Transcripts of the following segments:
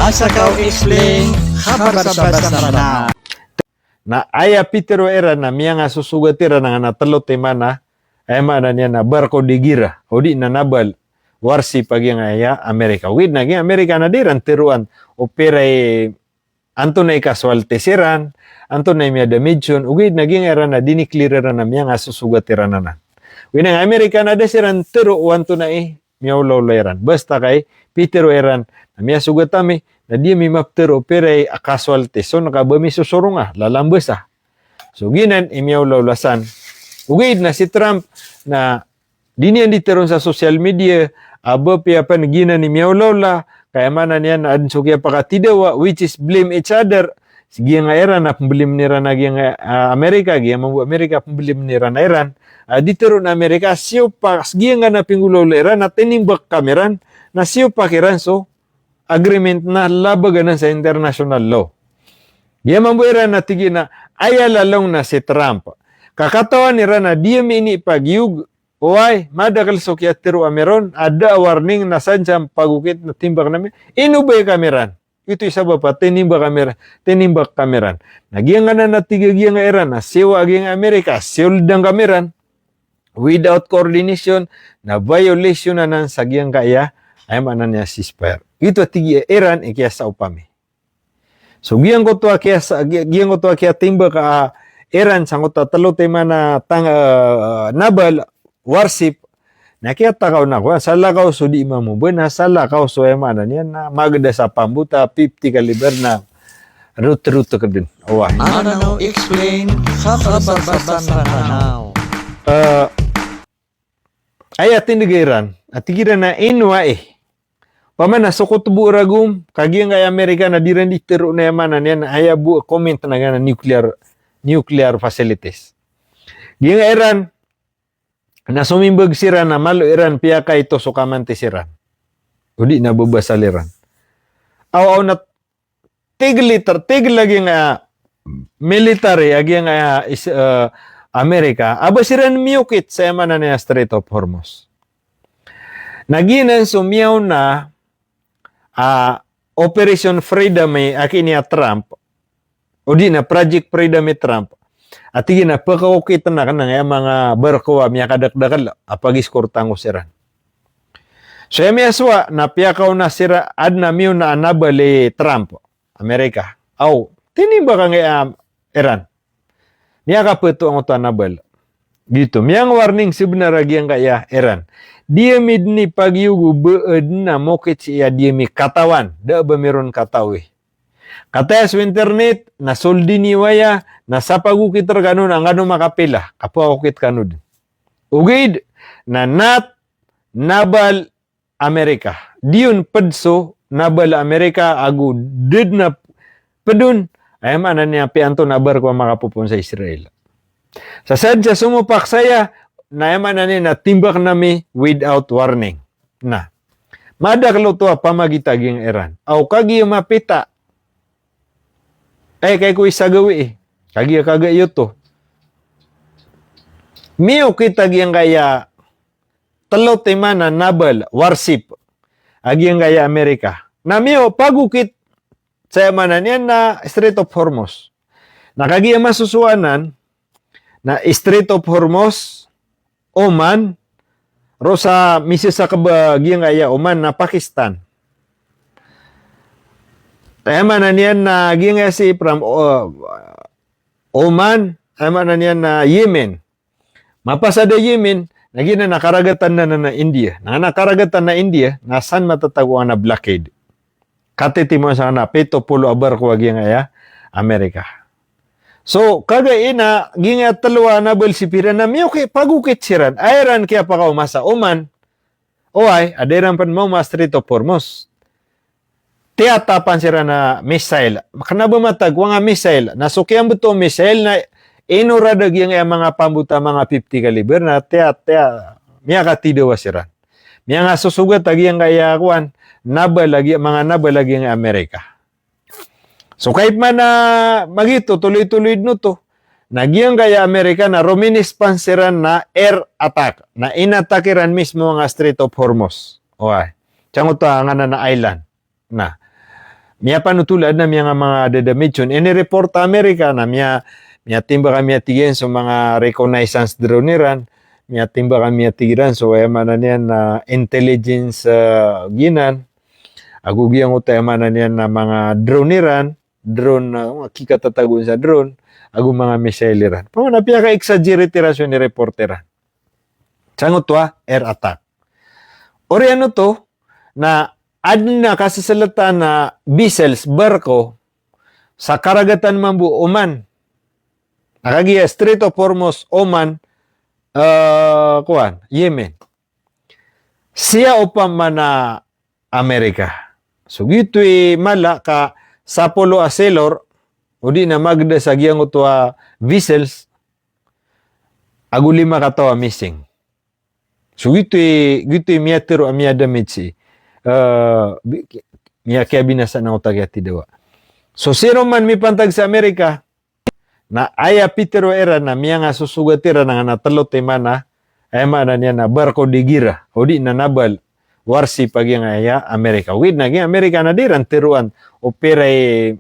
Asa kau explain kabar sa basa na aya pitero era na miya nga susugatira na nga natalo temana ay mana niya na barko digira o di na nabal warsi pagi nga aya Amerika. Wid na Amerika na diran tiruan operay anto na ikaswalte siran, anto na miya damidyon, wid naging era na dinikliran na miya nga susugatira na na. Wid nga Amerika na desiran tiro wanto na miyaw lawlayran. Basta kay pitero eran na miya sugatami na di mi maptero operay akaswalte. So nakabami susurunga, lalambes So ginan imiyaw lawlasan. Ugid na si Trump na di niya diteron sa social media, abo piyapan gina ni miyaw lawla, kaya mana niya na adso kaya pakatidawa, which is blame each other. Sige nga era na pembelim nira na nga Amerika, giya mambu Amerika pembelim nira na Iran. Diteron na Amerika, siyo pa, sige nga na pingulo Iran, na tinimbak kameran, na siyo pa kiran, so agreement na labaganan sa international law. Giya mambu Iran na tigi na ayalalong na si Trump. Kakatawan ni Rana, diya mini pagyug, uway, madakal so kaya tiro ameron, ada warning na sadyang pagukit na timbak namin, inubay kameran. Ito isa ba pa, tinimbak kameran. Nagyang nga na natigagyan nga Iran, na siwa aging Amerika, siuldang kameran, without coordination, na violation na ng sagyang kaya, ay manan niya ceasefire. Ito tigi Iran, ikiya sa upami. So, giyang ko to kaya timbak Iran, sang ko talo tema na nabal, warship, nakita na ko, sa lakaw so di mamubena, sa lakaw so emanan yan na magda sa pambuta, 50 kaliber na route ka din. Owa. Mananaw explain kabar sa basa Ay tindigiran, at tigiran na inwa Paman na sukot bu ragum, kagi nga Amerika na diran di tiro na yamanan yan, ay bu comment na nga na nuclear facilities. Di nga Iran, na sumimbag siran na malo Iran piya kay to sukamanti siran. Udi na bubasal Iran. Aw na tigil lagi nga military agi nga Amerika. Aba siran miyukit sa yamanan niya Strait of Hormuz. Naginan sumiyaw na Operation Freedom aki niya Trump. Udi na Project Freedom Trump. At higit na, pagkakukita na ka na mga barko miya kadakdakal, apag-iskor tango siran. So, yung aswa, napiyakaw na sira, ad na miyo na anabali Trump, Amerika. Aw, tinimba ka nga Iran. Niya ka po ito ang ito anabal. Dito, miyang warning sibnaragyan kaya Iran. Diyamid ni pagyugu beed na mokit siya diyami katawan. Da ba meron katawi? Kataya sa internet, nasoldi ni waya, nasapagukit ganun, ang ano makapila, kapagukit kanun. Ugid, na nabal Amerika. Diyon pedso, nabal Amerika, agu did na pedun, ay mana niya pianto nabar ko makapupun sa Israel. Sa sadya sumupak saya, na mana niya natimbak nami without warning. Na, madaklo to pamagitaging Iran. Aw kagi mapita, kay ko isagawi Kagi iyo to. Miyo kita giyang kaya talo temana nabal warship. Agiyang kaya Amerika. Na miyo pagukit sa yamanan yan na Strait of Hormuz. Nakagiyang masusuanan na Strait of Hormuz, Oman, rosa misis sa kabagiyang kaya Oman na Pakistan. Ayman na niyan na ginga si from Oman, ayman na niyan na Yemen. Mapasada Yemen, naging na nakaragatan na India. Na nakaragatan na India, nasan matatagwa na blockade. Katiti mo sa na, pito pulo abar ko agi nga Amerika. So, ina, ginga talwa na balsipiran na miyo kay pagukit siran. Ayran kaya pa umasa Oman, oay, aderan pan mo Strait of Hormuz. Tiyatapan sila na missile. Makana ba matag, nga missile. Nasukyan ba ito missile na inuradag yung mga pambuta, mga 50 kaliber na miya katidawa sila. Miya nga susugat agi yung kaya kuwan, mga nabalagi yung Amerika. So kahit man na magito, tuloy-tuloy no to, nagyang kaya Amerika na ruminispansiran na air attack, na inatakiran mismo mga Strait of Hormuz. Okay. Tiyango to nga na island. Na. miya panutulad na miya nga mga dadamidyon. Ini-report Amerika na miya timba kami atigen sa mga reconnaissance drone niran. Miya timba kami atigiran so mana niyan na intelligence ginan. Agugiyang utay mana niyan na mga drone niran. Drone na kikatatagun sa drone. Agu mga missile ran. Pamana piya ka exaggerate rasyon ni reporteran. Sangot air attack. Ori ano to na adna kasasalata na vessels, barko, sa karagatan mambu Oman. Nakagiya, Strait of Hormuz, Oman, Yemen. Siya upang mana Amerika. So, gito'y mala ka sapolo a sailor, o di na magda sa giyang utwa vessels, agulima katawa missing. So, gito'y miyatiro a miyadamitsi. Miya kaya binasa ng utag yati dawa. So, sino man mi pantag sa Amerika, na aya Peter era na miya nga susugatira na nga natalot mana, ay mana niya na barko di gira, o di na nabal, warsi pag yung aya Amerika. With na, Amerika na diran, tiruan, operay,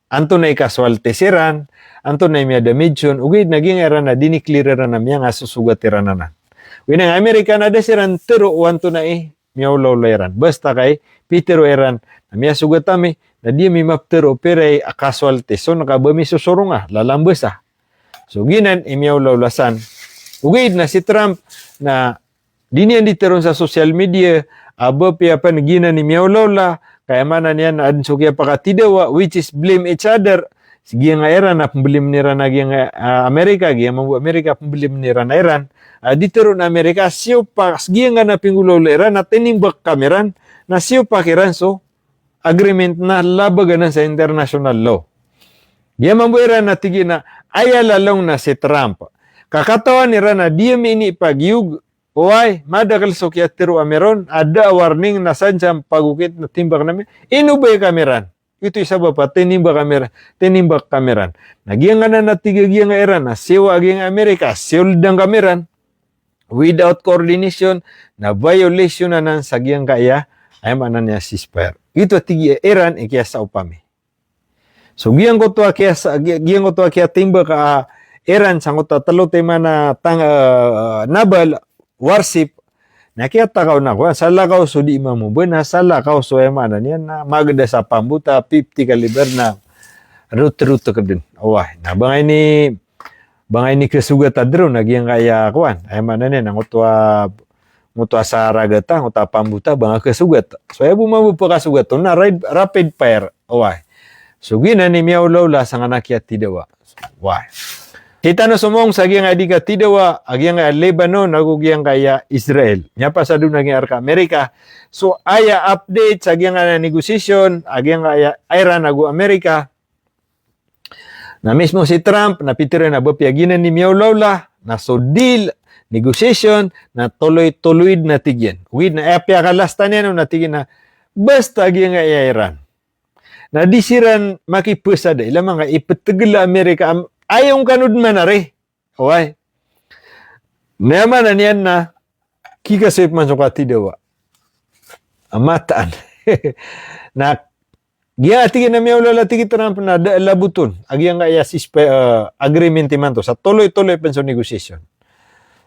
anto na ikaswalte siran, anto na miya damidyon, ugid naging era na dinikliran na miya nga susugatira na na. With na, Amerika na desiran, tiruan to na miyaw eran. Basta kay Peter eran na miya sugatami na di mi maptero pero akaswalte. So nakabami susurunga, lalambes So ginan miyaw lasan. Ugid na si Trump na di niya diteron sa social media abo piya pa ginan ni miyaw lawla kaya mana niya na adun kaya pakatidawa which is blame each other. Sige nga era na pembelim nira na Amerika, giya mambu Amerika pembelim nira na Iran. Dito na Amerika, siyo pa, sige nga na pingulo Iran, na tinimbak kameran, na siyo pa kiran, so, agreement na labaganan sa international law. Giya mambu Iran na tigi na, ayalalong na si Trump. Kakatawan nira na, diya mini pagyug, uway, madakal so kaya tiro ameron, ada warning na sadyang pagukit na timbak namin, inubay kameran. Ito isa ba pa, tinimbak kameran. Nagyang nga na natigagiyang nga Iran, na siwa aging Amerika, siuldang kameran, without coordination, na violation na ng sagyang kaya, ay manan niya ceasefire. Ito tigi Iran, kaya sa upami. So, giyang ko to kaya timbak Iran, sang ko talo tema na nabal, warship, nakita na ko, sa lakaw so di mamubun, sa lakaw so emanan yan na maganda sa pambuta, 50 kaliber na route ka din. Away, na bangay ni kasugat adro, nagyang kaya kuan, emanan yan, ang utwa sa ragata, utwa pambuta, banga kasugat. So, bumabu pa kasugat, na rapid fire, away. So, gina ni miyaw lawla sa nga nakiat tidawa. Why? Kita na sumong sa giyang adiga tidawa, agyang Lebanon, nagugyang kaya Israel. Nya pa sa doon naging arka Amerika. So, aya update sa giyang negosasyon, agyang kaya Iran, nagu Amerika. Na mismo si Trump, napitirin na bapiaginan ni Miyaw Lawla, na so deal, negotiation, na tuloy-tuloy na tigyan. With na apya kalasta niya, no, natigyan na, basta agyang kaya Iran. Na disiran makipusada, ilang mga ipatagila Amerika, ayong kanud manari. Okay. Naman na niyan na kikasip man sa katidawa. Amataan. Na giyatigin na miyaw lalatigi Trump na labuton. Agyang kaya agreement man to sa tuloy-tuloy pa sa negosasyon.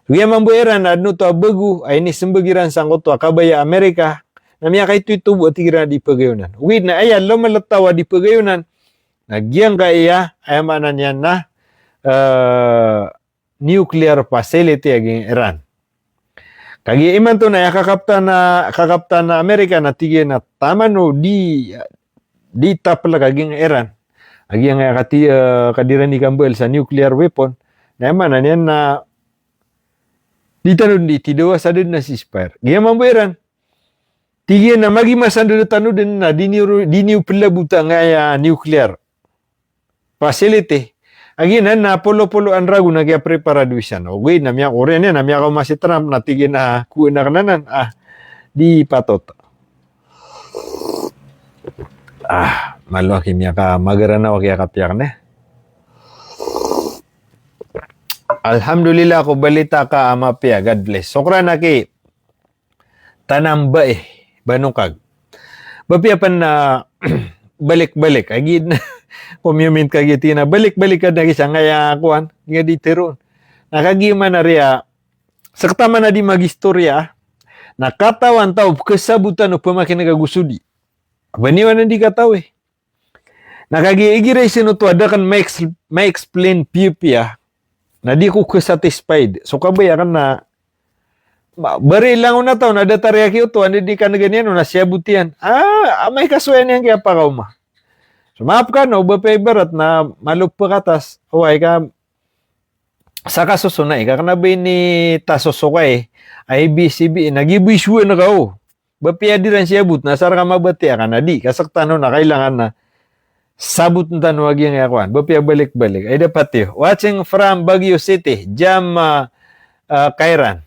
Kaya mambueran na adno to bagu ay ni sembagiran sang to kabaya Amerika na miya kay tubo tigira di pagayunan. With na ayan lumalatawa di pagayunan. Nagyang kaya ay manan yan na nuclear facility aging Iran. Kagi iman to na kakapta na Amerika na tige na tama no di tapla kaging Iran. Aging kadiran ni Kambal sa nuclear weapon. Na iman yan na di tanod di tidawa sa din na ceasefire. Gaya mambu Iran. Tige na magimasan do tanod din na di niyo pala buta nga nuclear facility. Aginan na polo-polo ang ragu na kaya preparado siya. Okay, namya oren yan, namya ka si Trump, natigin na kuha na kananan. Di patot. Malaki miya ka, magarana o kaya kapiyak na. Alhamdulillah, ko balita ka, amapya, God bless. Sokra na ki, tanamba banukag. Bapiyapan na, balik-balik. Agid na, kumumint kagiti na, balik-balik ka na isa ngaya akuan, nga di tiron. Nakagima na riya, sakta man na di magistorya, nakatawan tao, kasabutan o pamakinagagusudi. Baniwan na di kataw eh. Nakagiigiray sinuto, ada kan ma-explain pipya, na di ko satisfied. So kabaya kan na, bari lang na tao, nadatarya kiyo to, di ka na ganyan, na siya butihan. May kasuyan yan kaya pa ma. So maap ka no, ba favorite na malupakatas, huwag ka, sa kasusunay, kakanabay ni Tasosokay, IBCB, nag-ibisyo na ka o. Bapia di rin siya but, nasar ka mabati, ka na di, kasaktano na kailangan na, sabot na tanwag yung yakuan, bapia balik-balik. Ay dapat yun. Watching from Baguio City, Jam Kairan.